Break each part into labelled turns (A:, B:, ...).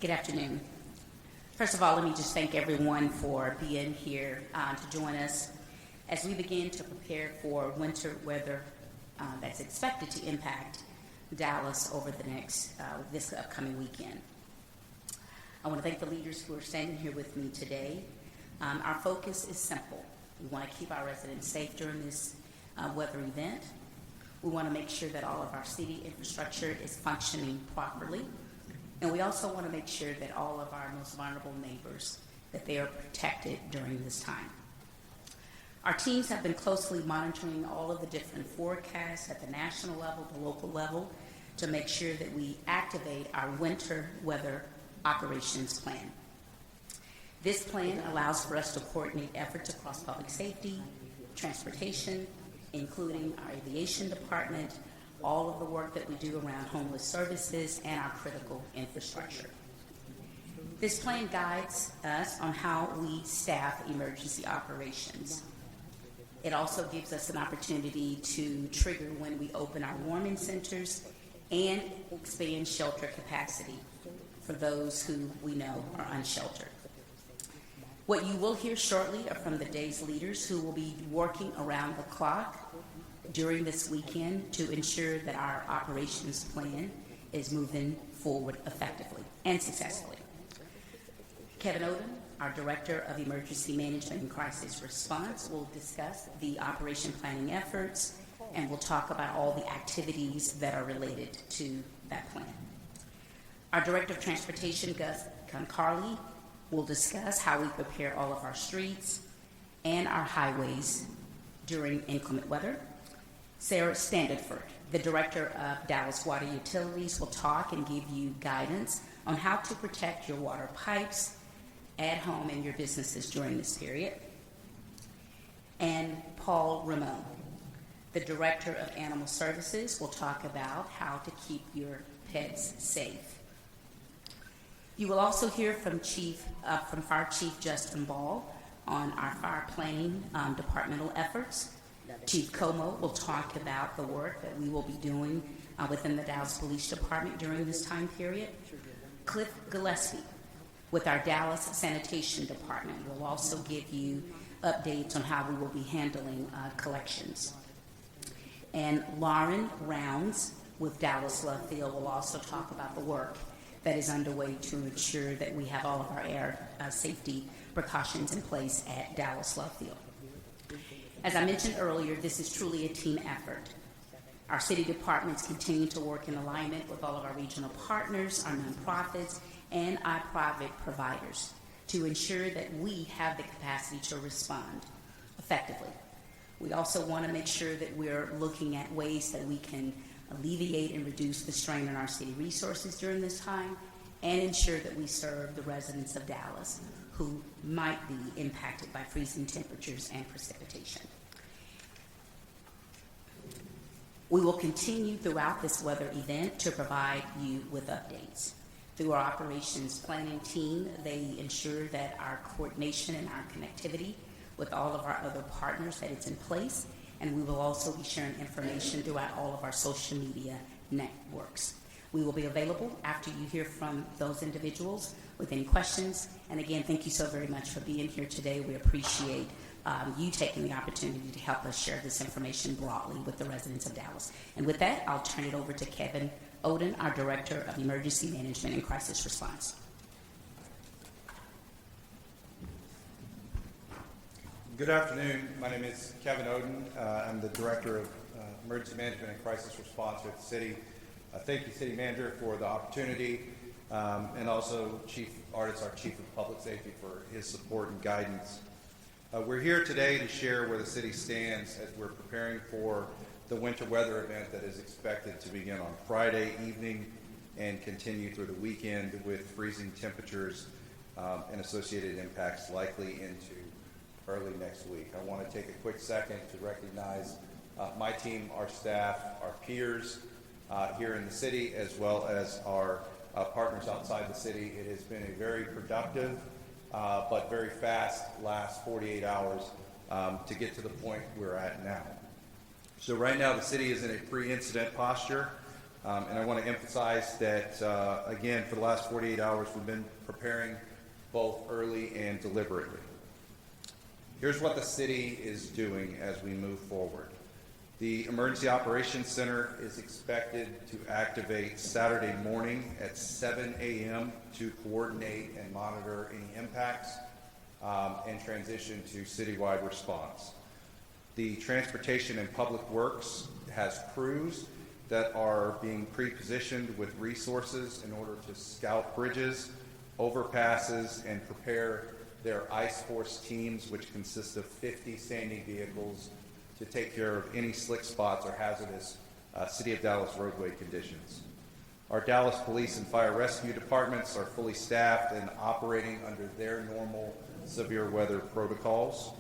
A: Good afternoon. First of all, let me just thank everyone for being here to join us as we begin to prepare for winter weather that's expected to impact Dallas over the next, this upcoming weekend. I want to thank the leaders who are standing here with me today. Our focus is simple. We want to keep our residents safe during this weather event. We want to make sure that all of our city infrastructure is functioning properly. And we also want to make sure that all of our most vulnerable neighbors, that they are protected during this time. Our teams have been closely monitoring all of the different forecasts at the national level, the local level, to make sure that we activate our winter weather operations plan. This plan allows for us to coordinate efforts across public safety, transportation, including our aviation department, all of the work that we do around homeless services, and our critical infrastructure. This plan guides us on how we staff emergency operations. It also gives us an opportunity to trigger when we open our warming centers and expand shelter capacity for those who we know are unsheltered. What you will hear shortly are from the day's leaders who will be working around the clock during this weekend to ensure that our operations plan is moving forward effectively and successfully. Kevin Oden, our Director of Emergency Management and Crisis Response, will discuss the operation planning efforts and will talk about all the activities that are related to that plan. Our Director of Transportation, Gus Concarly, will discuss how we prepare all of our streets and our highways during inclement weather. Sarah Standiford, the Director of Dallas Water Utilities, will talk and give you guidance on how to protect your water pipes at home and your businesses during this period. And Paul Ramon, the Director of Animal Services, will talk about how to keep your pets safe. You will also hear from Fire Chief Justin Ball on our fire planning departmental efforts. Chief Como will talk about the work that we will be doing within the Dallas Police Department during this time period. Cliff Gillespie with our Dallas Sanitation Department will also give you updates on how we will be handling collections. And Lauren Rounds with Dallas Love Field will also talk about the work that is underway to ensure that we have all of our air safety precautions in place at Dallas Love Field. As I mentioned earlier, this is truly a team effort. Our city departments continue to work in alignment with all of our regional partners, our nonprofits, and our private providers to ensure that we have the capacity to respond effectively. We also want to make sure that we're looking at ways that we can alleviate and reduce the strain on our city resources during this time and ensure that we serve the residents of Dallas who might be impacted by freezing temperatures and precipitation. We will continue throughout this weather event to provide you with updates. Through our operations planning team, they ensure that our coordination and our connectivity with all of our other partners, that it's in place, and we will also be sharing information throughout all of our social media networks. We will be available after you hear from those individuals with any questions. And again, thank you so very much for being here today. We appreciate you taking the opportunity to help us share this information broadly with the residents of Dallas. And with that, I'll turn it over to Kevin Oden, our Director of Emergency Management and Crisis Response.
B: Good afternoon. My name is Kevin Oden. I'm the Director of Emergency Management and Crisis Response here at the city. Thank you, City Manager, for the opportunity, and also Chief Artis, our Chief of Public Safety, for his support and guidance. We're here today to share where the city stands as we're preparing for the winter weather event that is expected to begin on Friday evening and continue through the weekend with freezing temperatures and associated impacts likely into early next week. I want to take a quick second to recognize my team, our staff, our peers here in the city, as well as our partners outside the city. It has been a very productive but very fast last 48 hours to get to the point we're at now. So right now the city is in a pre-incident posture. And I want to emphasize that, again, for the last 48 hours, we've been preparing both early and deliberately. Here's what the city is doing as we move forward. The Emergency Operations Center is expected to activate Saturday morning at 7 a.m. to coordinate and monitor any impacts and transition to citywide response. The Transportation and Public Works has crews that are being pre-positioned with resources in order to scout bridges, overpasses, and prepare their ice force teams, which consist of 50 standing vehicles, to take care of any slick spots or hazardous City of Dallas roadway conditions. Our Dallas Police and Fire Rescue departments are fully staffed and operating under their normal severe weather protocols.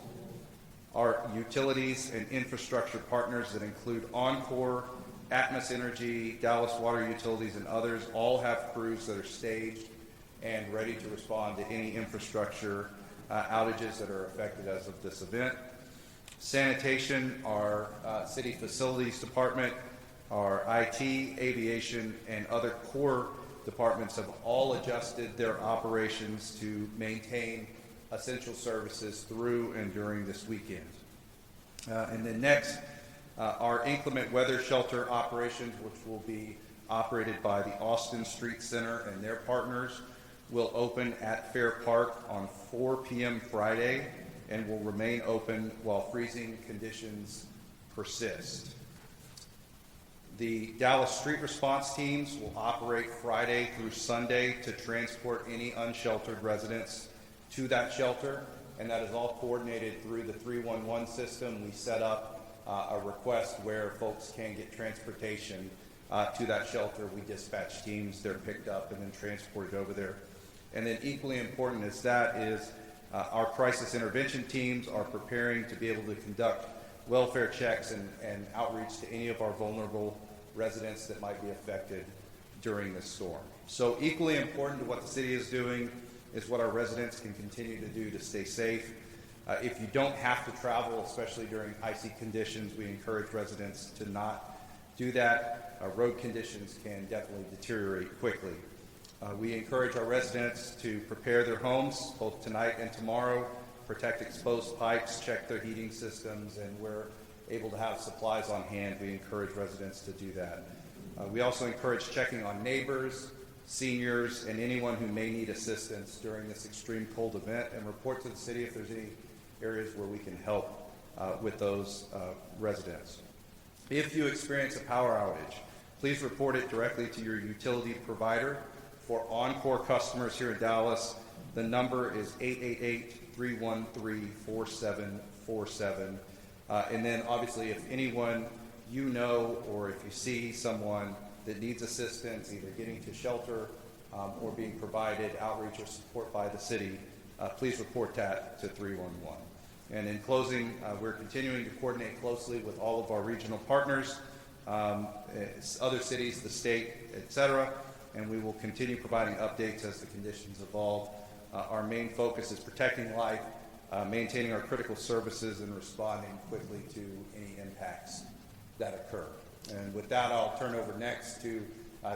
B: Our utilities and infrastructure partners that include Encore, Atmos Energy, Dallas Water Utilities, and others all have crews that are staged and ready to respond to any infrastructure outages that are affected as of this event. Sanitation, our city facilities department, our IT, aviation, and other core departments have all adjusted their operations to maintain essential services through and during this weekend. And then next, our inclement weather shelter operations, which will be operated by the Austin Street Center and their partners, will open at Fair Park on 4 p.m. Friday and will remain open while freezing conditions persist. The Dallas Street Response teams will operate Friday through Sunday to transport any unsheltered residents to that shelter, and that is all coordinated through the 311 system. We set up a request where folks can get transportation to that shelter. We dispatch teams, they're picked up and then transported over there. And then equally important as that is our crisis intervention teams are preparing to be able to conduct welfare checks and outreach to any of our vulnerable residents that might be affected during this storm. So equally important to what the city is doing is what our residents can continue to do to stay safe. If you don't have to travel, especially during icy conditions, we encourage residents to not do that. Road conditions can definitely deteriorate quickly. We encourage our residents to prepare their homes both tonight and tomorrow, protect exposed pipes, check their heating systems, and we're able to have supplies on hand. We encourage residents to do that. We also encourage checking on neighbors, seniors, and anyone who may need assistance during this extreme cold event, and report to the city if there's any areas where we can help with those residents. If you experience a power outage, please report it directly to your utility provider. For Encore customers here in Dallas, the number is 888-313-4747. And then obviously if anyone you know or if you see someone that needs assistance, either getting to shelter or being provided outreach or support by the city, please report that to 311. And in closing, we're continuing to coordinate closely with all of our regional partners, other cities, the state, et cetera, and we will continue providing updates as the conditions evolve. Our main focus is protecting life, maintaining our critical services, and responding quickly to any impacts that occur. And with that, I'll turn over next to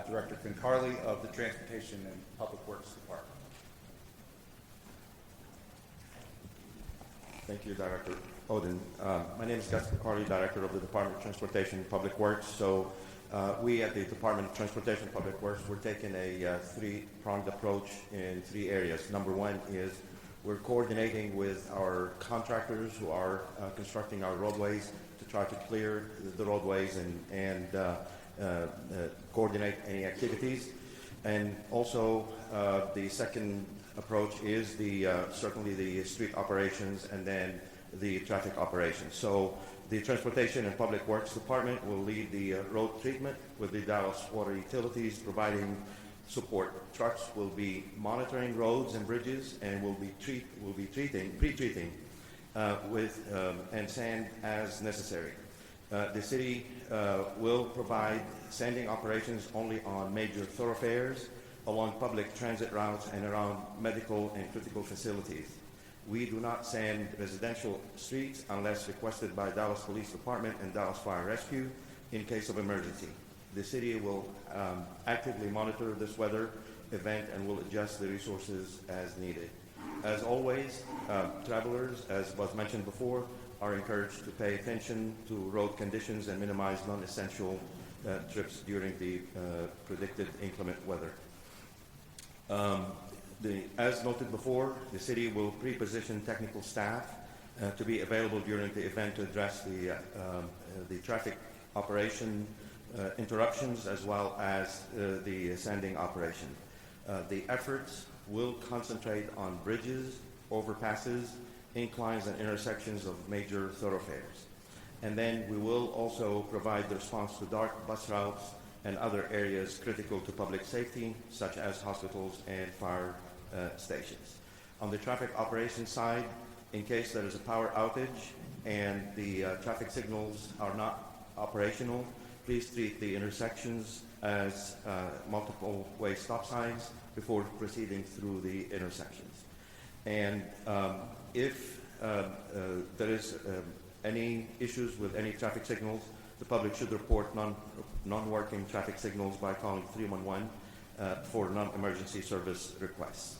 B: Director Concarly of the Transportation and Public Works Department.
C: Thank you, Director Oden. My name is Gus Concarly, Director of the Department of Transportation and Public Works. So we at the Department of Transportation and Public Works, we're taking a three-pronged approach in three areas. Number one is we're coordinating with our contractors who are constructing our roadways to try to clear the roadways and coordinate any activities. And also the second approach is certainly the street operations and then the traffic operations. So the Transportation and Public Works Department will lead the road treatment with the Dallas Water Utilities providing support. Trucks will be monitoring roads and bridges and will be pre-treating with and sand as necessary. The city will provide sanding operations only on major thoroughfares, along public transit routes, and around medical and critical facilities. We do not sand residential streets unless requested by Dallas Police Department and Dallas Fire Rescue in case of emergency. The city will actively monitor this weather event and will adjust the resources as needed. As always, travelers, as was mentioned before, are encouraged to pay attention to road conditions and minimize non-essential trips during the predicted inclement weather. As noted before, the city will pre-position technical staff to be available during the event to address the traffic operation interruptions as well as the sanding operation. The efforts will concentrate on bridges, overpasses, inclines, and intersections of major thoroughfares. And then we will also provide the response to dark bus routes and other areas critical to public safety, such as hospitals and fire stations. On the traffic operations side, in case there is a power outage and the traffic signals are not operational, please treat the intersections as multiple way stop signs before proceeding through the intersections. And if there is any issues with any traffic signals, the public should report non-working traffic signals by calling 311 for non-emergency service requests.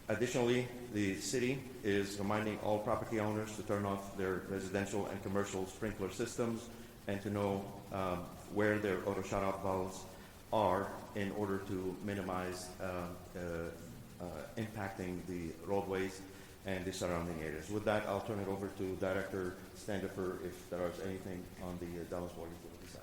C: Additionally, the city is reminding all property owners to turn off their residential and commercial sprinkler systems and to know where their auto shut-off valves are in order to minimize impacting the roadways and the surrounding areas. With that, I'll turn it over to Director Standifer if there is anything on the Dallas Water Utility side.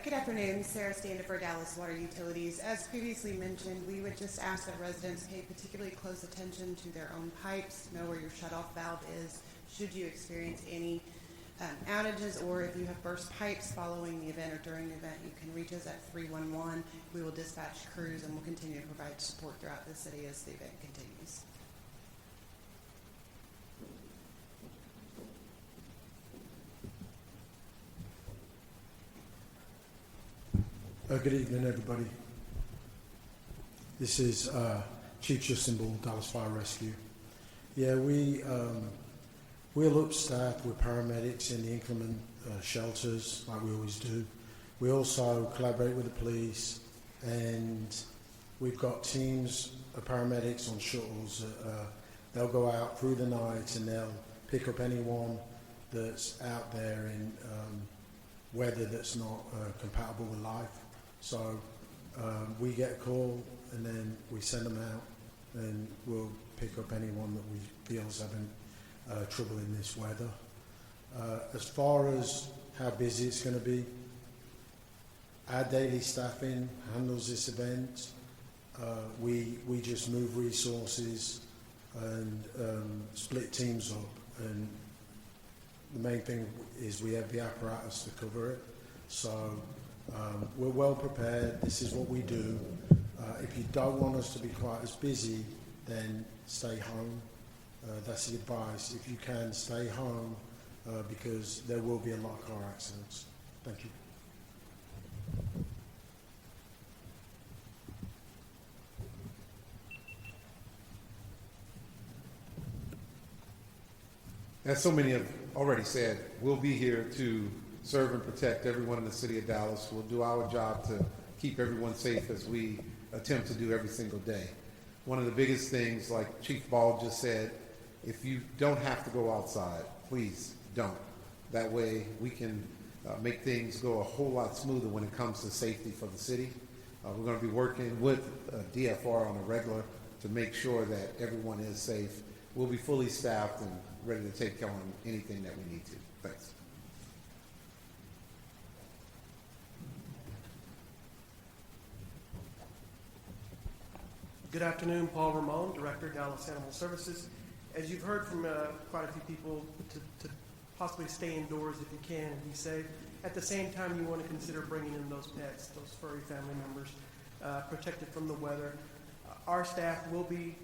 D: Good afternoon, Sarah Standifer, Dallas Water Utilities. As previously mentioned, we would just ask that residents pay particularly close attention to their own pipes, know where your shutoff valve is, should you experience any outages, or if you have burst pipes following the event or during the event, you can reach us at 311. We will dispatch crews and we'll continue to provide support throughout the city as the event continues.
E: Good evening, everybody. This is Chief Justin Ball, Dallas Fire Rescue. Yeah, we'll up-staff with paramedics in the increment shelters, like we always do. We also collaborate with the police, and we've got teams of paramedics on shuttles. They'll go out through the night and they'll pick up anyone that's out there in weather that's not compatible with life. So we get a call and then we send them out and we'll pick up anyone that we feel is having trouble in this weather. As far as how busy it's going to be, our daily staffing handles this event. We just move resources and split teams up, and the main thing is we have the apparatus to cover it. So we're well prepared. This is what we do. If you don't want us to be quite as busy, then stay home. That's the advice. If you can, stay home because there will be a lot of car accidents. Thank you.
F: As so many have already said, we'll be here to serve and protect everyone in the city of Dallas. We'll do our job to keep everyone safe as we attempt to do every single day. One of the biggest things, like Chief Ball just said, if you don't have to go outside, please don't. That way we can make things go a whole lot smoother when it comes to safety for the city. We're going to be working with DFR on a regular to make sure that everyone is safe. We'll be fully staffed and ready to take on anything that we need to. Thanks.
G: Good afternoon, Paul Ramon, Director, Dallas Animal Services. As you've heard from quite a few people, to possibly stay indoors if you can and be safe. At the same time, you want to consider bringing in those pets, those furry family members, protected from the weather. Our staff will be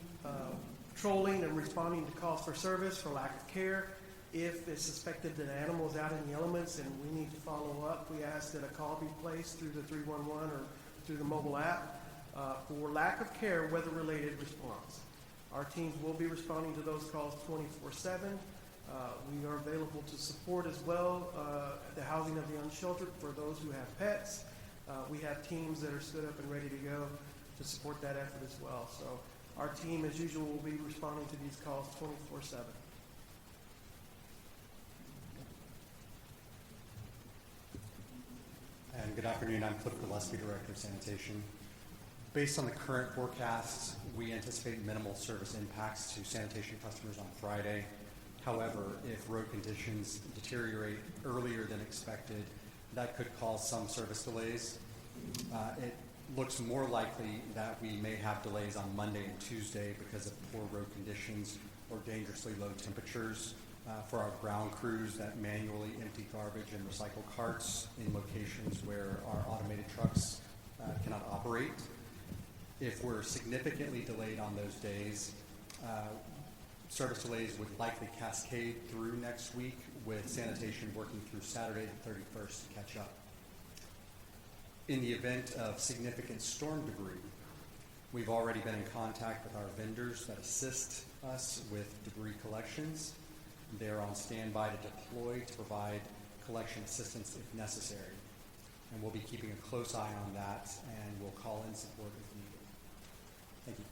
G: patrolling and responding to calls for service for lack of care. If it's suspected that an animal is out in the elements and we need to follow up, we ask that a call be placed through the 311 or through the mobile app for lack of care, weather-related response. Our teams will be responding to those calls 24/7. We are available to support as well the housing of the unsheltered for those who have pets. We have teams that are stood up and ready to go to support that effort as well. So our team, as usual, will be responding to these calls 24/7.
H: And good afternoon, I'm Cliff Gillespie, Director of Sanitation. Based on the current forecasts, we anticipate minimal service impacts to sanitation customers on Friday. However, if road conditions deteriorate earlier than expected, that could cause some service delays. It looks more likely that we may have delays on Monday and Tuesday because of poor road conditions or dangerously low temperatures for our ground crews that manually empty garbage and recycle carts in locations where our automated trucks cannot operate. If we're significantly delayed on those days, service delays would likely cascade through next week, with sanitation working through Saturday the 31st to catch up. In the event of significant storm debris, we've already been in contact with our vendors that assist us with debris collections. They're on standby to deploy to provide collection assistance if necessary. And we'll be keeping a close eye on that, and we'll call in support if needed. Thank you.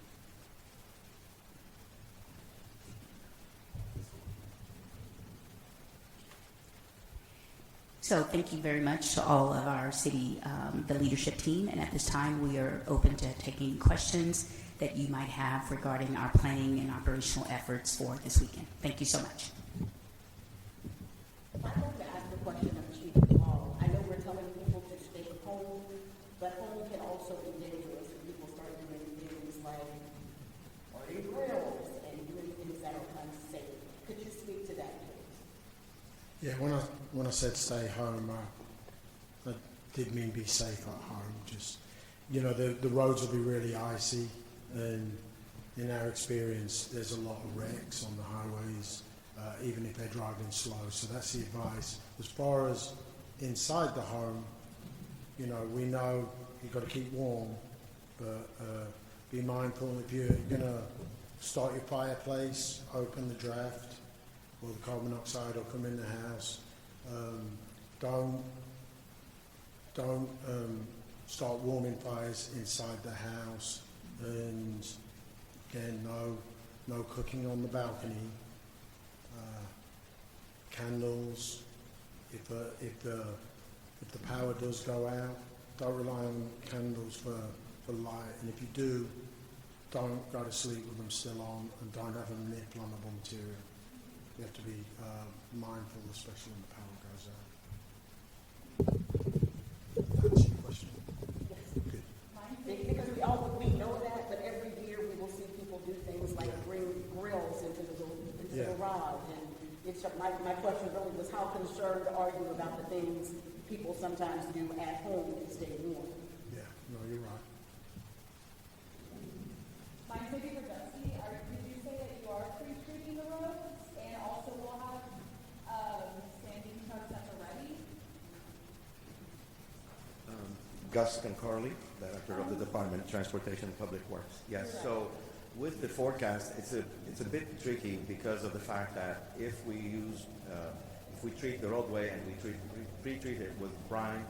A: So thank you very much to all of our city, the leadership team. And at this time, we are open to taking questions that you might have regarding our planning and operational efforts for this weekend. Thank you so much.
I: I wanted to ask a question of Chief Hall. I know we're telling people to stay home, but home can also be dangerous when people start doing things like ordering grills and doing things that are unsafe. Could you speak to that, please?
E: Yeah, when I said stay home, I did mean be safe at home. Just, you know, the roads will be really icy, and in our experience, there's a lot of wrecks on the highways, even if they're driving slow. So that's the advice. As far as inside the home, you know, we know you've got to keep warm, but be mindful if you're going to start your fireplace, open the draft, or the carbon monoxide will come in the house. Don't start warming fires inside the house, and again, no cooking on the balcony. Candles. If the power does go out, don't rely on candles for light. And if you do, don't go to sleep with them still on, and don't have them near flammable material. You have to be mindful, especially when the power goes out. That's your question.
I: Yes.
E: Good.
I: Because we know that, but every year we will see people do things like bring grills into the garage. And it's my question really was, how concerned are you about the things people sometimes do at home to stay warm?
E: Yeah, no, you're right.
J: Mine's maybe for Dusty. Did you say that you are pre-treating the roads and also will have sanding trucks at the ready?
C: Gus Concarly, Director of the Department of Transportation and Public Works. Yes, so with the forecast, it's a bit tricky because of the fact that if we treat the roadway and we pre-treat it with brine,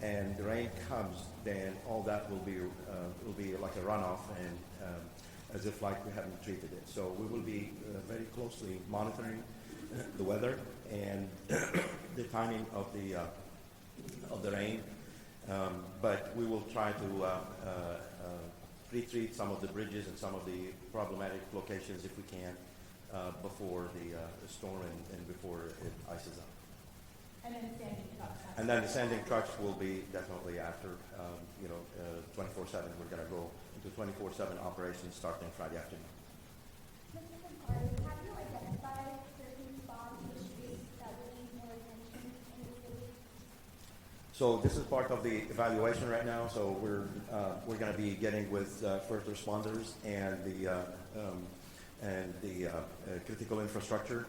C: and the rain comes, then all that will be like a runoff, and as if like we haven't treated it. So we will be very closely monitoring the weather and the timing of the rain, but we will try to pre-treat some of the bridges and some of the problematic locations if we can before the storm and before it ices up.
J: And then sanding trucks.
C: And then the sanding trucks will be definitely after, 24/7. We're going to go into 24/7 operations starting Friday afternoon.
J: Mr. Concarly, have you identified certain spots or streets that will need more attention in the city?
C: So this is part of the evaluation right now. So we're going to be getting with first responders and the critical infrastructure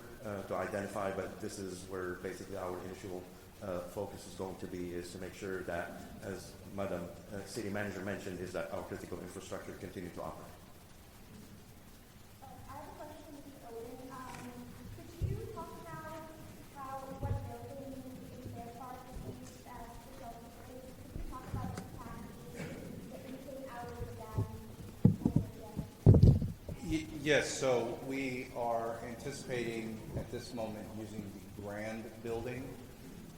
C: to identify. But this is where basically our initial focus is going to be, is to make sure that, as Madam City Manager mentioned, is that our critical infrastructure continue to operate.
J: I have a question, Mr. Odin. Could you talk about
B: Yes, so we are anticipating at this moment using the Grand building.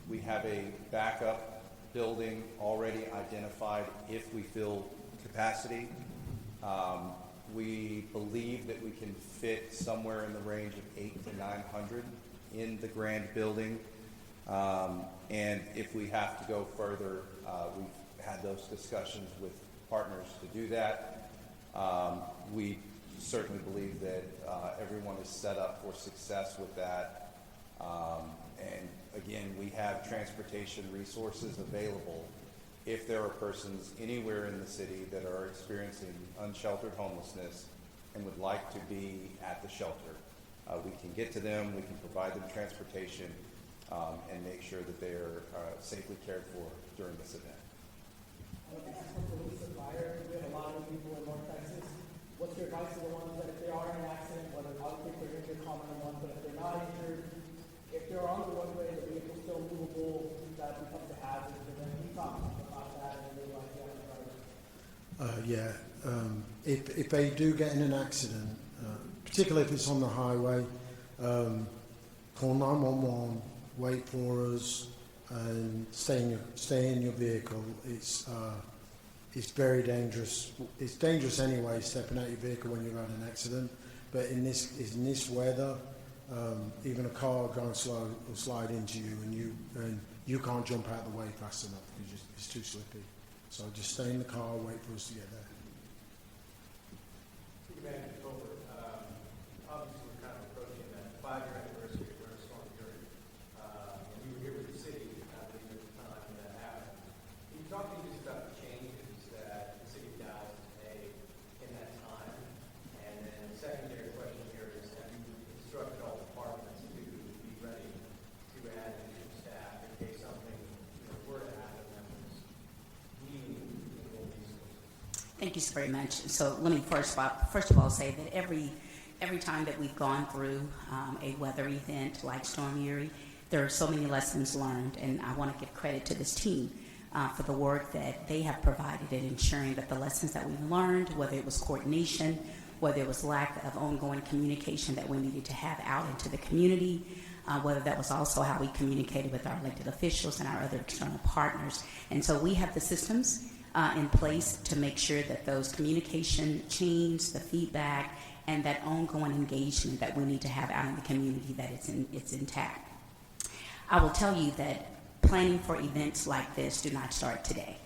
B: We have a backup building already identified if we fill capacity. We believe that we can fit somewhere in the range of 800 to 900 in the Grand building. And if we have to go further, we've had those discussions with partners to do that. We certainly believe that everyone is set up for success with that. And again, we have transportation resources available if there are persons anywhere in the city that are experiencing unsheltered homelessness and would like to be at the shelter. We can get to them, we can provide them transportation, and make sure that they are safely cared for during this event.
K: We have a lot of people in North Texas. What's your advice to the ones that if they are in an accident, whether obviously they're injured, common one, but if they're not injured, if they're on the roadway, the vehicle's still movable, that becomes a hazard for them. Can you talk about that and realize you have to drive?
E: If they do get in an accident, particularly if it's on the highway, call 911, wait for us, and stay in your vehicle. It's very dangerous. It's dangerous anyway, stepping out your vehicle when you've had an accident. But in this weather, even a car will slide into you, and you can't jump out of the way fast enough because it's too slippy. So just stay in the car, wait for us to get there.
L: Obviously, we're kind of approaching that 5-year anniversary of Winter Storm Uri. And you were here with the city, I believe, at the time when that happened. Can you talk to me just about the changes that the city of Dallas has made in that time? And then the secondary question here is, have you instructed all departments to be ready to add additional staff in case something were to happen that was needing additional resources?
A: Thank you so very much. So let me first of all say that every time that we've gone through a weather event like Storm Uri, there are so many lessons learned, and I want to give credit to this team for the work that they have provided in ensuring that the lessons that we've learned, whether it was coordination, whether it was lack of ongoing communication that we needed to have out into the community, whether that was also how we communicated with our elected officials and our other external partners. And so we have the systems in place to make sure that those communication chains, the feedback, and that ongoing engagement that we need to have out in the community, that it's intact. I will tell you that planning for events like this do not start today.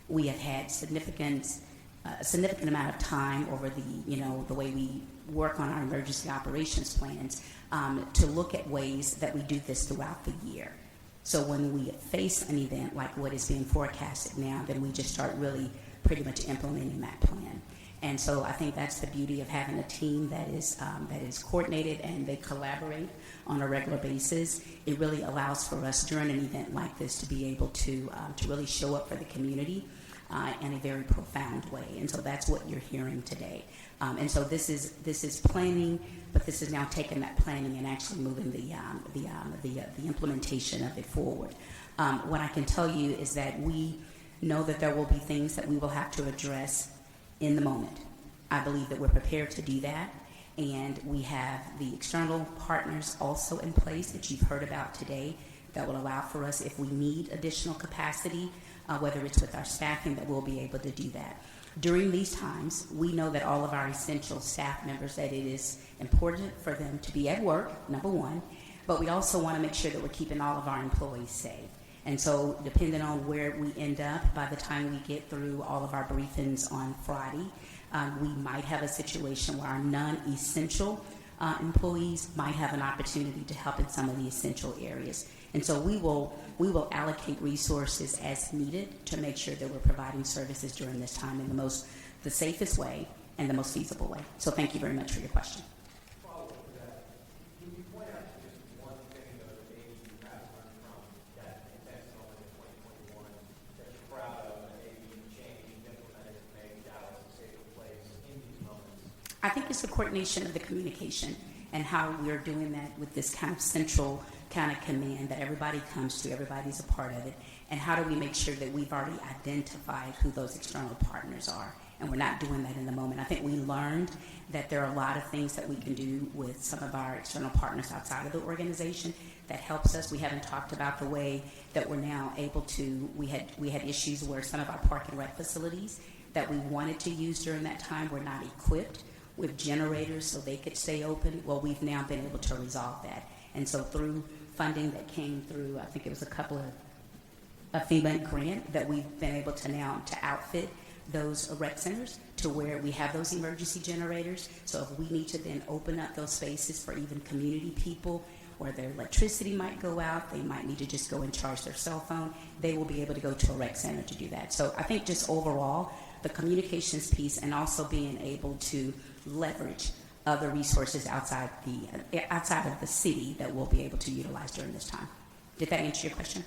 A: We have had a significant amount of time over the way we work on our emergency operations plans to look at ways that we do this throughout the year. So when we face an event like what is being forecasted now, then we just start really pretty much implementing that plan. And so I think that's the beauty of having a team that is coordinated and they collaborate on a regular basis. It really allows for us during an event like this to be able to really show up for the community in a very profound way. And so that's what you're hearing today. And so this is planning, but this is now taking that planning and actually moving the implementation of it forward. What I can tell you is that we know that there will be things that we will have to address in the moment. I believe that we're prepared to do that, and we have the external partners also in place that you've heard about today that will allow for us, if we need additional capacity, whether it's with our staffing, that we'll be able to do that. During these times, we know that all of our essential staff members, that it is important for them to be at work, number one, but we also want to make sure that we're keeping all of our employees safe. And so depending on where we end up, by the time we get through all of our briefings on Friday, we might have a situation where our non-essential employees might have an opportunity to help in some of the essential areas. And so we will allocate resources as needed to make sure that we're providing services during this time in the safest way and the most feasible way. So thank you very much for your question.
L: Follow-up to that. Can you point out just one thing that maybe you have learned from that intense moment in 2021 that you're proud of, and maybe you changed, implemented to make Dallas a safer place in these moments?
A: I think it's the coordination of the communication and how we're doing that with this kind of central kind of command that everybody comes to, everybody's a part of it, and how do we make sure that we've already identified who those external partners are, and we're not doing that in the moment. I think we learned that there are a lot of things that we can do with some of our external partners outside of the organization that helps us. We haven't talked about the way that we're now able to, we had issues where some of our park and rec facilities that we wanted to use during that time were not equipped with generators so they could stay open. Well, we've now been able to resolve that. And so through funding that came through, I think it was a couple of a FEMA grant, that we've been able to now to outfit those rec centers to where we have those emergency generators. So if we need to then open up those spaces for even community people where their electricity might go out, they might need to just go and charge their cell phone, they will be able to go to a rec center to do that. So I think just overall, the communications piece and also being able to leverage other resources outside of the city that we'll be able to utilize during this time. Did that answer your question?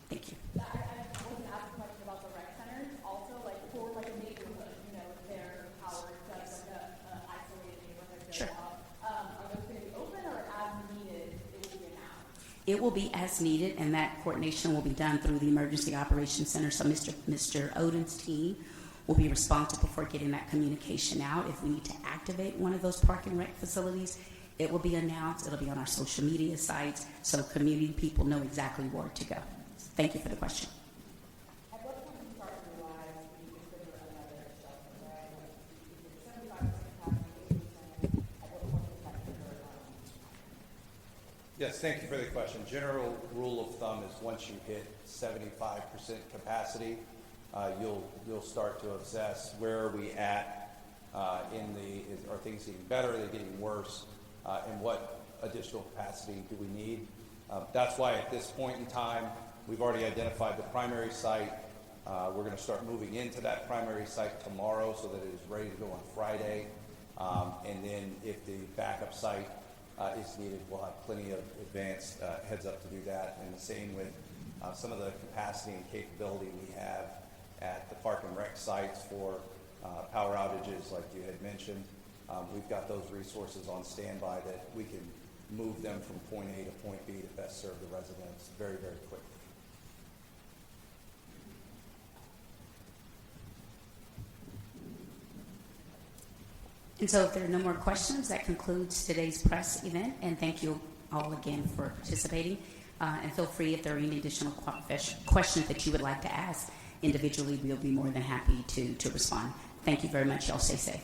A: Thank you.
J: I wasn't asking a question about the rec centers. Also, like for like a neighborhood, you know, if their power does like a isolated neighborhood go
A: Sure.
J: off, are those going to be open or as needed it will be announced?
A: It will be as needed, and that coordination will be done through the Emergency Operations Center. So Mr. Odin's team will be responsible for getting that communication out. If we need to activate one of those park and rec facilities, it will be announced. It'll be on our social media sites so community people know exactly where to go. Thank you for the question.
I: At what point do you start to realize that you consider another shelter, right? Like, 75% capacity, 80%, at what point does that trigger?
B: Yes, thank you for the question. General rule of thumb is once you hit 75% capacity, you'll start to assess where are we at are things getting better, are they getting worse, and what additional capacity do we need? That's why at this point in time, we've already identified the primary site. We're going to start moving into that primary site tomorrow so that it is ready to go on Friday. And then if the backup site is needed, we'll have plenty of advanced heads up to do that. And the same with some of the capacity and capability we have at the park and rec sites for power outages like you had mentioned. We've got those resources on standby that we can move them from point A to point B to best serve the residents very, very quickly.
A: And so if there are no more questions, that concludes today's press event. And thank you all again for participating. And feel free if there are any additional questions that you would like to ask individually, we'll be more than happy to respond. Thank you very much. Y'all stay safe.